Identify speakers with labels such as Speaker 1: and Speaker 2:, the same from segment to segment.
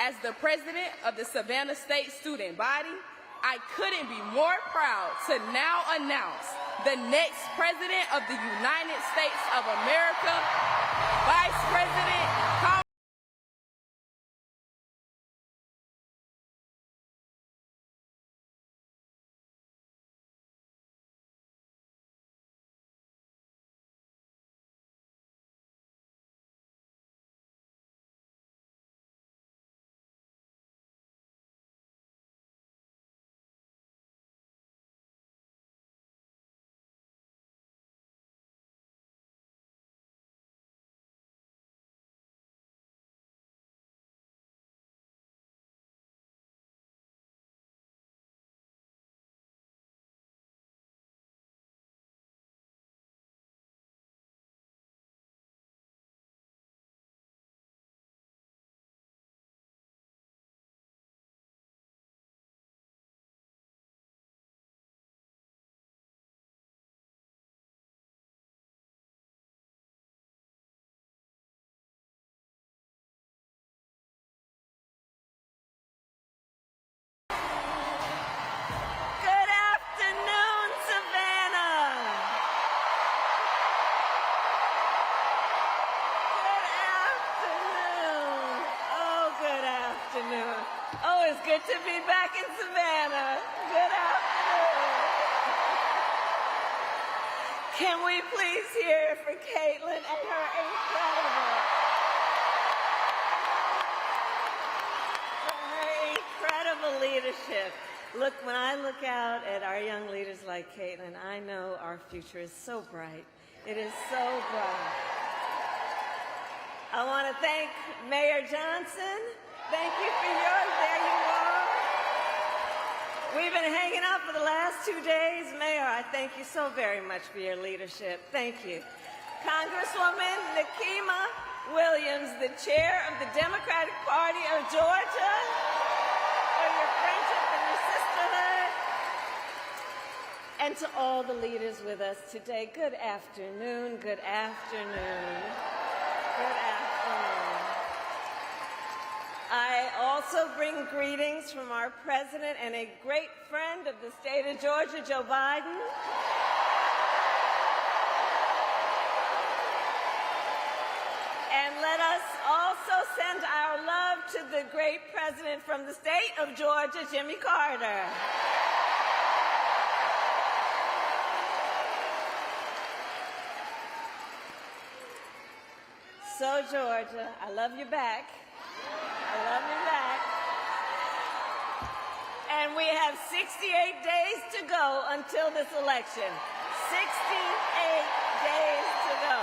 Speaker 1: as the president of the Savannah State Student Body, I couldn't be more proud to now announce the next President of the United States of America, Vice President Kamala.
Speaker 2: Oh, it's good to be back in Savannah. Good afternoon. Can we please hear for Caitlin and her incredible leadership. Look, when I look out at our young leaders like Caitlin, I know our future is so bright. It is so bright. I want to thank Mayor Johnson. Thank you for yours. There you are. We've been hanging out for the last 2 days. Mayor, I thank you so very much for your leadership. Thank you. Congresswoman Nikema Williams, the chair of the Democratic Party of Georgia, for your friendship and your sisterhood. And to all the leaders with us today, good afternoon, good afternoon, good afternoon. I also bring greetings from our president and a great friend of the state of Georgia, Joe Biden. And let us also send our love to the great president from the state of Georgia, Jimmy Carter. So, Georgia, I love you back. I love you back. And we have 68 days to go until this election. 68 days to go.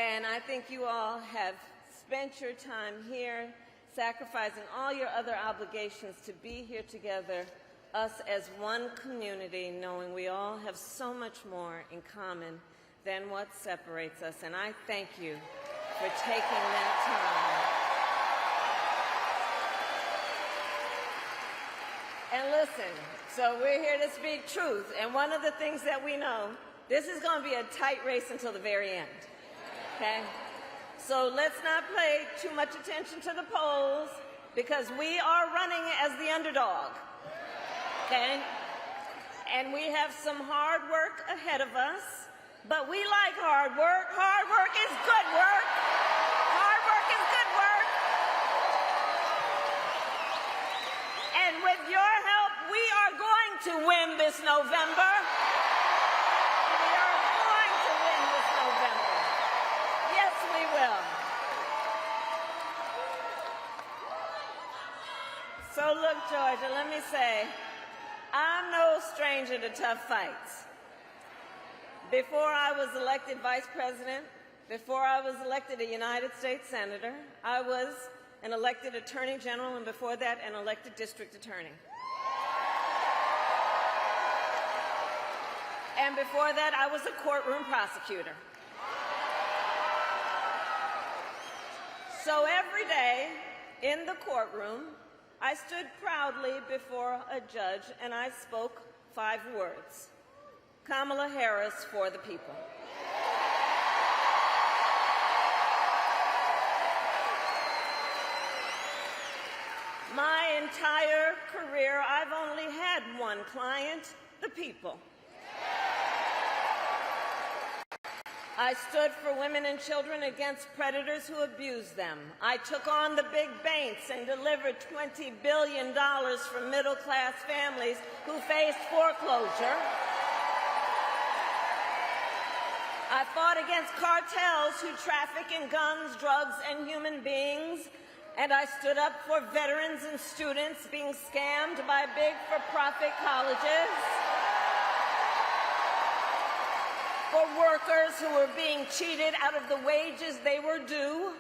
Speaker 2: And I think you all have spent your time here, sacrificing all your other obligations to be here together, us as one community, knowing we all have so much more in common than what separates us. And I thank you for taking that time. And listen, so we're here to speak truth. And one of the things that we know, this is going to be a tight race until the very end. Okay? So let's not pay too much attention to the polls, because we are running as the underdog. Okay? And we have some hard work ahead of us. But we like hard work. Hard work is good work. Hard work is good work. And with your help, we are going to win this November. We are going to win this November. Yes, we will. So look, Georgia, let me say, I'm no stranger to tough fights. Before I was elected vice president, before I was elected a United States senator, I was an elected attorney general, and before that, an elected district attorney. And before that, I was a courtroom prosecutor. So every day in the courtroom, I stood proudly before a judge and I spoke 5 words. Kamala Harris for the people. My entire career, I've only had one client, the people. I stood for women and children against predators who abused them. I took on the big banks and delivered $20 billion for middle-class families who faced foreclosure. I fought against cartels who traffic in guns, drugs, and human beings. And I stood up for veterans and students being scammed by big for-profit colleges, for workers who were being cheated out of the wages they were due,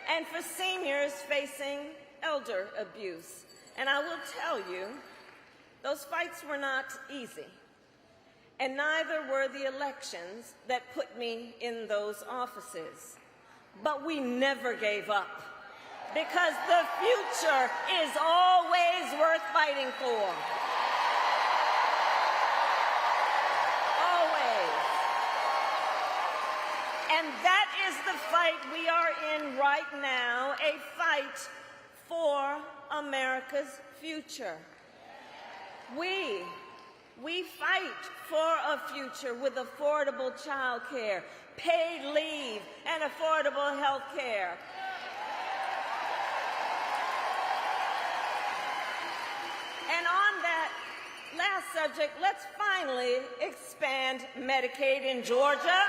Speaker 2: and for seniors facing elder abuse. And I will tell you, those fights were not easy. And neither were the elections that put me in those offices. But we never gave up, because the future is always worth fighting for. Always. And that is the fight we are in right now, a fight for America's future. We fight for a future with affordable child care, paid leave, and affordable health care. And on that last subject, let's finally expand Medicaid in Georgia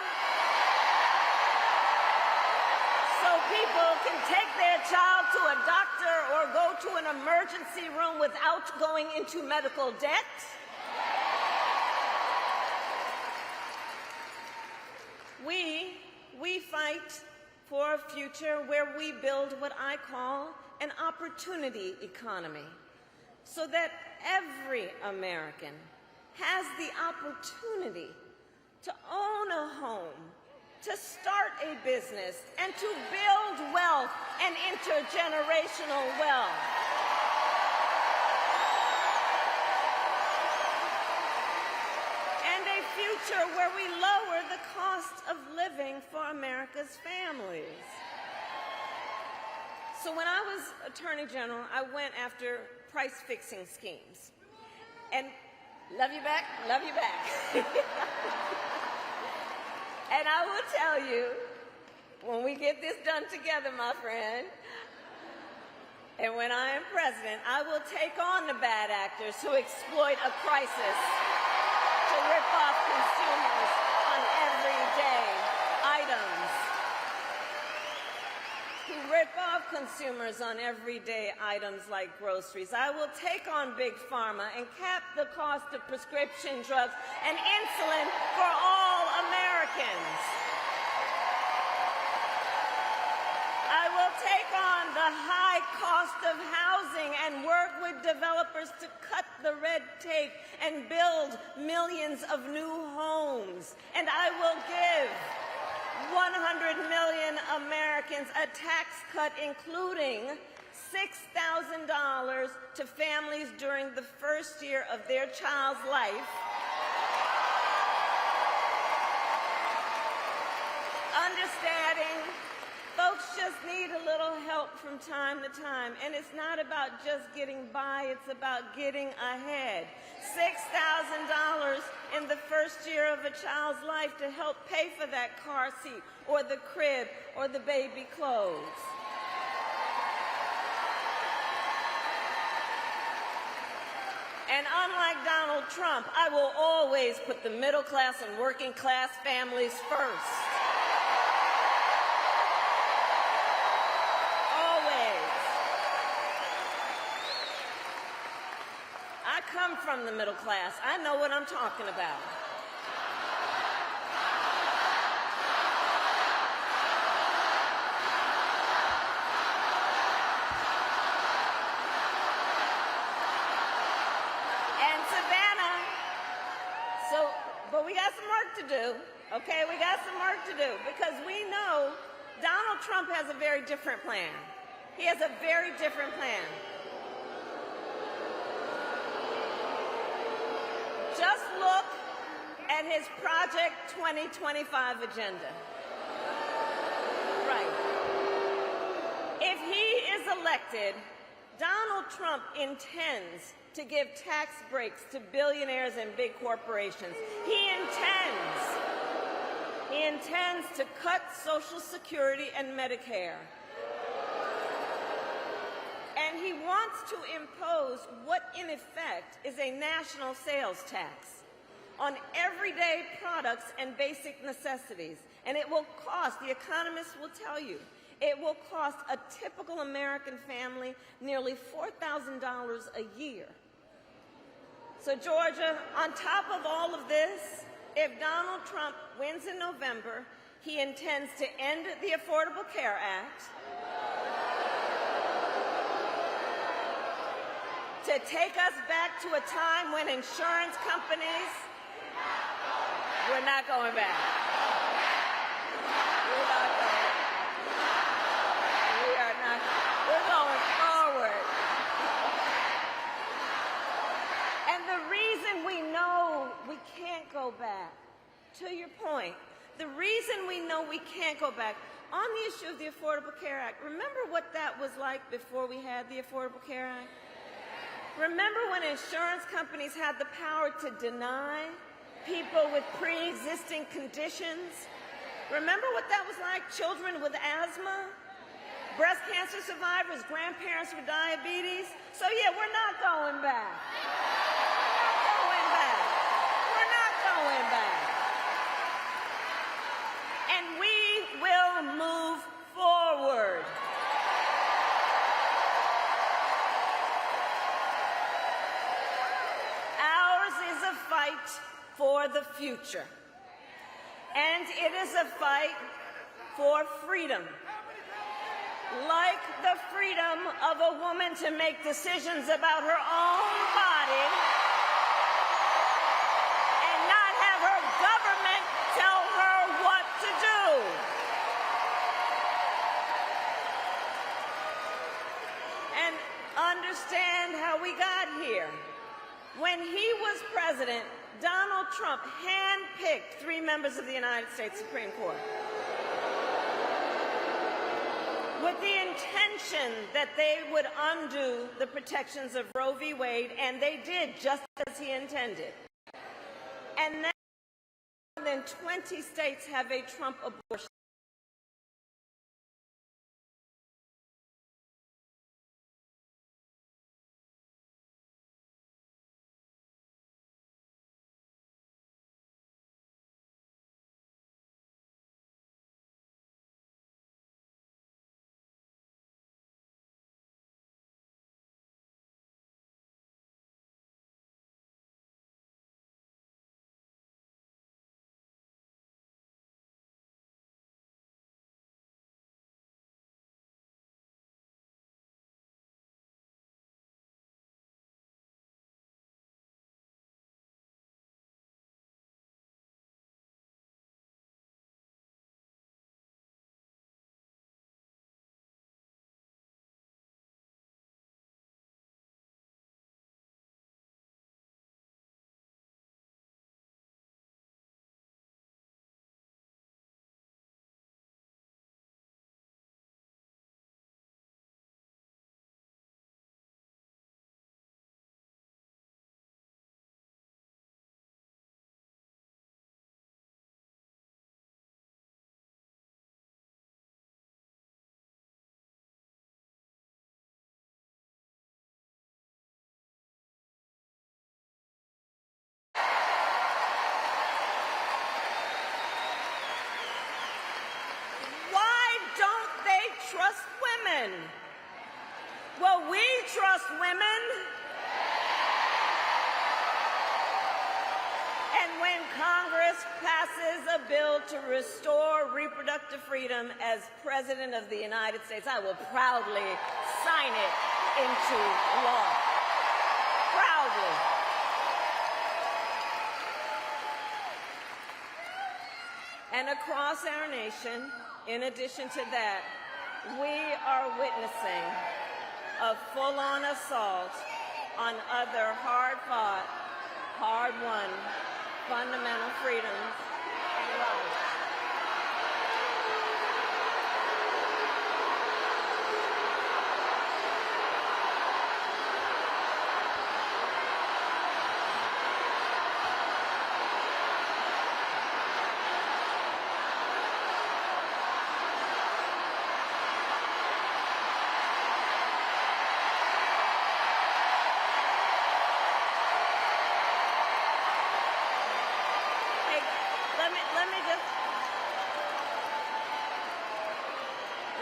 Speaker 2: so people can take their child to a doctor or go to an emergency room without going into medical debt. We fight for a future where we build what I call an opportunity economy, so that every American has the opportunity to own a home, to start a business, and to build wealth and intergenerational wealth. And a future where we lower the cost of living for America's families. So when I was Attorney General, I went after price-fixing schemes. And love you back, love you back. And I will tell you, when we get this done together, my friend, and when I am president, I will take on the bad actors who exploit a crisis to rip off consumers on everyday items. Who rip off consumers on everyday items like groceries. I will take on Big Pharma and cap the cost of prescription drugs and insulin for all Americans. I will take on the high cost of housing and work with developers to cut the red tape and build millions of new homes. And I will give 100 million Americans a tax cut, including $6,000 to families during the first year of their child's life, understanding folks just need a little help from time to time, and it's not about just getting by, it's about getting ahead. $6,000 in the first year of a child's life to help pay for that car seat or the crib or the baby clothes. And unlike Donald Trump, I will always put the middle class and working class families first. I come from the middle class. I know what I'm talking about. And Savannah, but we got some work to do, okay? We got some work to do, because we know Donald Trump has a very different plan. He has a very different plan. Just look at his Project 2025 agenda. Right. If he is elected, Donald Trump intends to give tax breaks to billionaires and big corporations. He intends to cut Social Security and Medicare. And he wants to impose what, in effect, is a national sales tax on everyday products and basic necessities. And it will cost, the economists will tell you, it will cost a typical American family nearly $4,000 a year. So, Georgia, on top of all of this, if Donald Trump wins in November, he intends to end the Affordable Care Act, to take us back to a time when insurance companies, we're not going back. We're not going. We are not. We're going forward. And the reason we know we can't go back, to your point, the reason we know we can't go back on the issue of the Affordable Care Act, remember what that was like before we had the Affordable Care Act? Remember when insurance companies had the power to deny people with pre-existing conditions? Remember what that was like? Children with asthma, breast cancer survivors, grandparents with diabetes. So yeah, we're not going back. We're not going back. And we will move forward. Ours is a fight for the future. And it is a fight for freedom. Like the freedom of a woman to make decisions about her own body and not have her government tell her what to do. And understand how we got here. When he was president, Donald Trump handpicked 3 members of the United States Supreme Court with the intention that they would undo the protections of Roe v. Wade, and they did just as he intended. And now more than 20 states have a Trump abortion. Trust women. Well, we trust women. And when Congress passes a bill to restore reproductive freedom as President of the United States, I will proudly sign it into law. Proudly. And across our nation, in addition to that, we are witnessing a full-on assault on other hard-fought, hard-won fundamental freedoms and rights.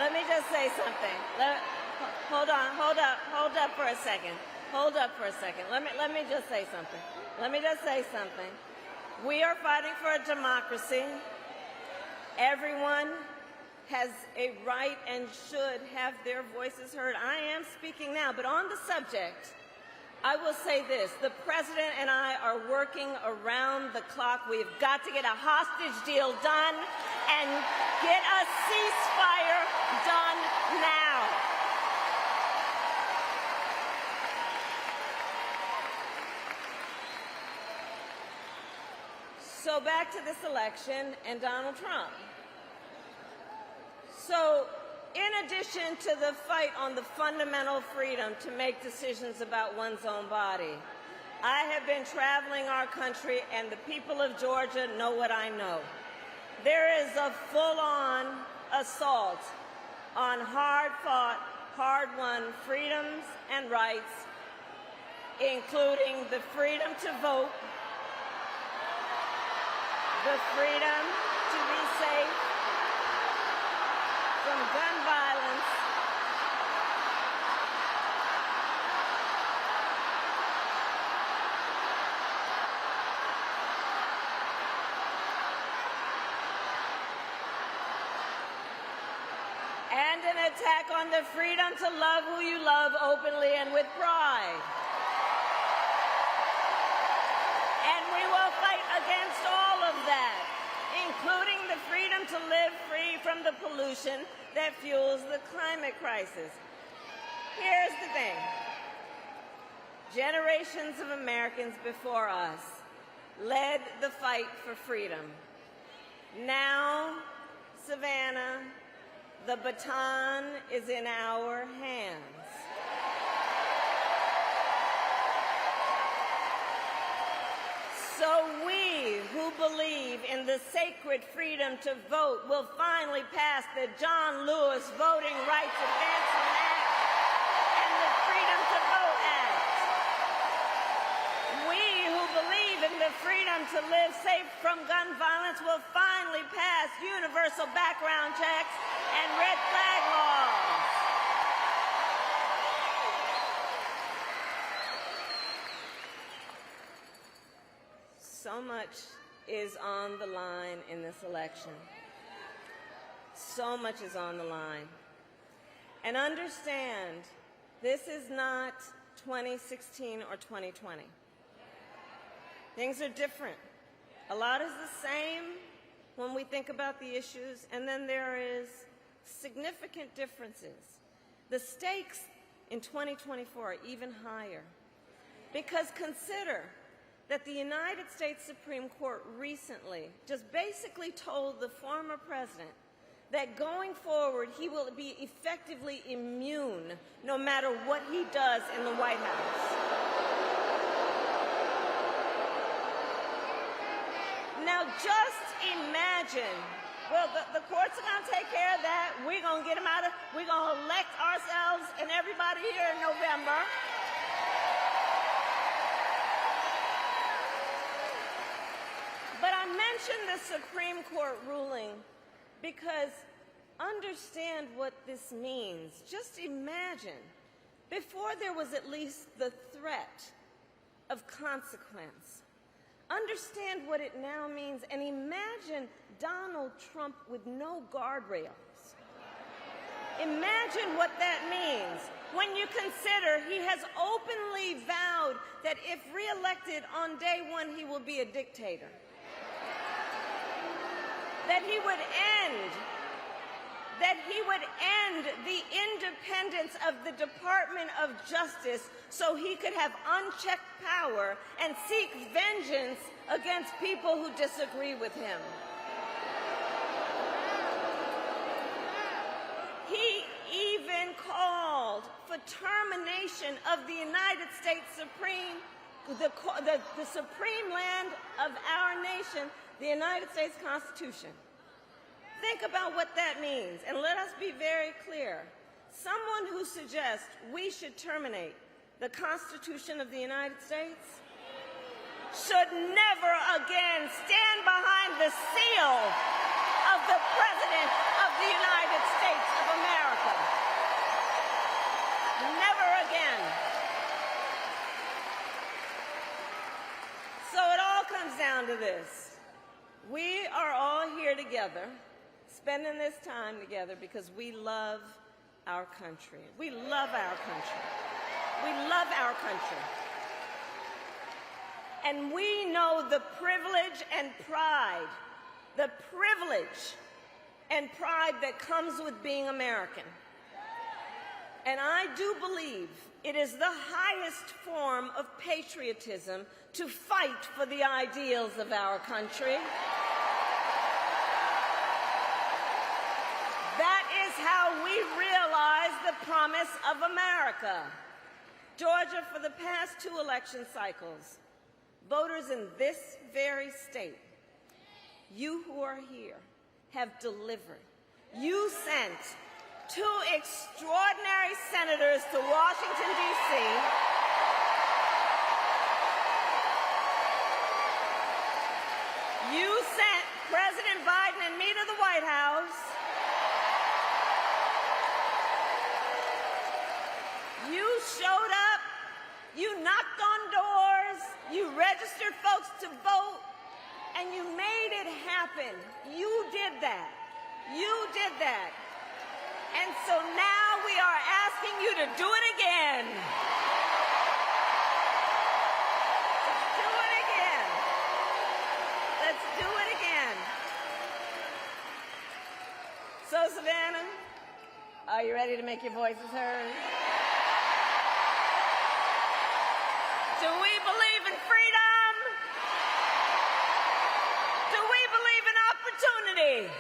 Speaker 2: let me just say something. Hold up for a second. Hold up for a second. Let me just say something. Let me just say something. We are fighting for a democracy. Everyone has a right and should have their voices heard. I am speaking now, but on the subject, I will say this. The President and I are working around the clock. We've got to get a hostage deal done and get a ceasefire done now. So back to this election and Donald Trump. So in addition to the fight on the fundamental freedom to make decisions about one's own body, I have been traveling our country, and the people of Georgia know what I know. There is a full-on assault on hard-fought, hard-won freedoms and rights, including the freedom to vote, the freedom to be safe from gun violence, and an attack on the freedom to love who you love openly and with pride. And we will fight against all of that, including the freedom to live free from the pollution that fuels the climate crisis. Here's the thing. Generations of Americans before us led the fight for freedom. Now, Savannah, the baton is in our hands. So we who believe in the sacred freedom to vote will finally pass the John Lewis Voting Rights Advancement Act and the Freedom to Vote Act. We who believe in the freedom to live safe from gun violence will finally pass universal background checks and red flag laws. So much is on the line in this election. So much is on the line. And understand, this is not 2016 or 2020. Things are different. A lot is the same when we think about the issues, and then there is significant differences. The stakes in 2024 are even higher, because consider that the United States Supreme Court recently just basically told the former president that going forward he will be effectively immune no matter what he does in the White House. Now just imagine, well, the courts are going to take care of that. We're going to get them out of, we're going to elect ourselves and everybody here in November. But I mention the Supreme Court ruling because understand what this means. Just imagine, before there was at least the threat of consequence, understand what it now means, and imagine Donald Trump with no guardrails. Imagine what that means when you consider he has openly vowed that if reelected on day one, he will be a dictator. That he would end the independence of the Department of Justice so he could have unchecked power and seek vengeance against people who disagree with him. He even called for termination of the United States Supreme, the supreme land of our nation, the United States Constitution. Think about what that means, and let us be very clear. Someone who suggests we should terminate the Constitution of the United States should never again stand behind the seal of the President of the United States of America. to this. We are all here together, spending this time together because we love our country. We love our country. We love our country. And we know the privilege and pride that comes with being American. And I do believe it is the highest form of patriotism to fight for the ideals of our country. That is how we realize the promise of America. Georgia, for the past 2 election cycles, voters in this very state, you who are here, have delivered. You sent 2 extraordinary senators to Washington, D.C. You sent President Biden and me to the White House. You showed up, you knocked on doors, you registered folks to vote, and you made it happen. You did that. You did that. And so now we are asking you to do it again. Let's do it again. Let's do it again. So, Savannah, are you ready to make your voices heard? Do we believe in freedom? Do we believe in opportunity?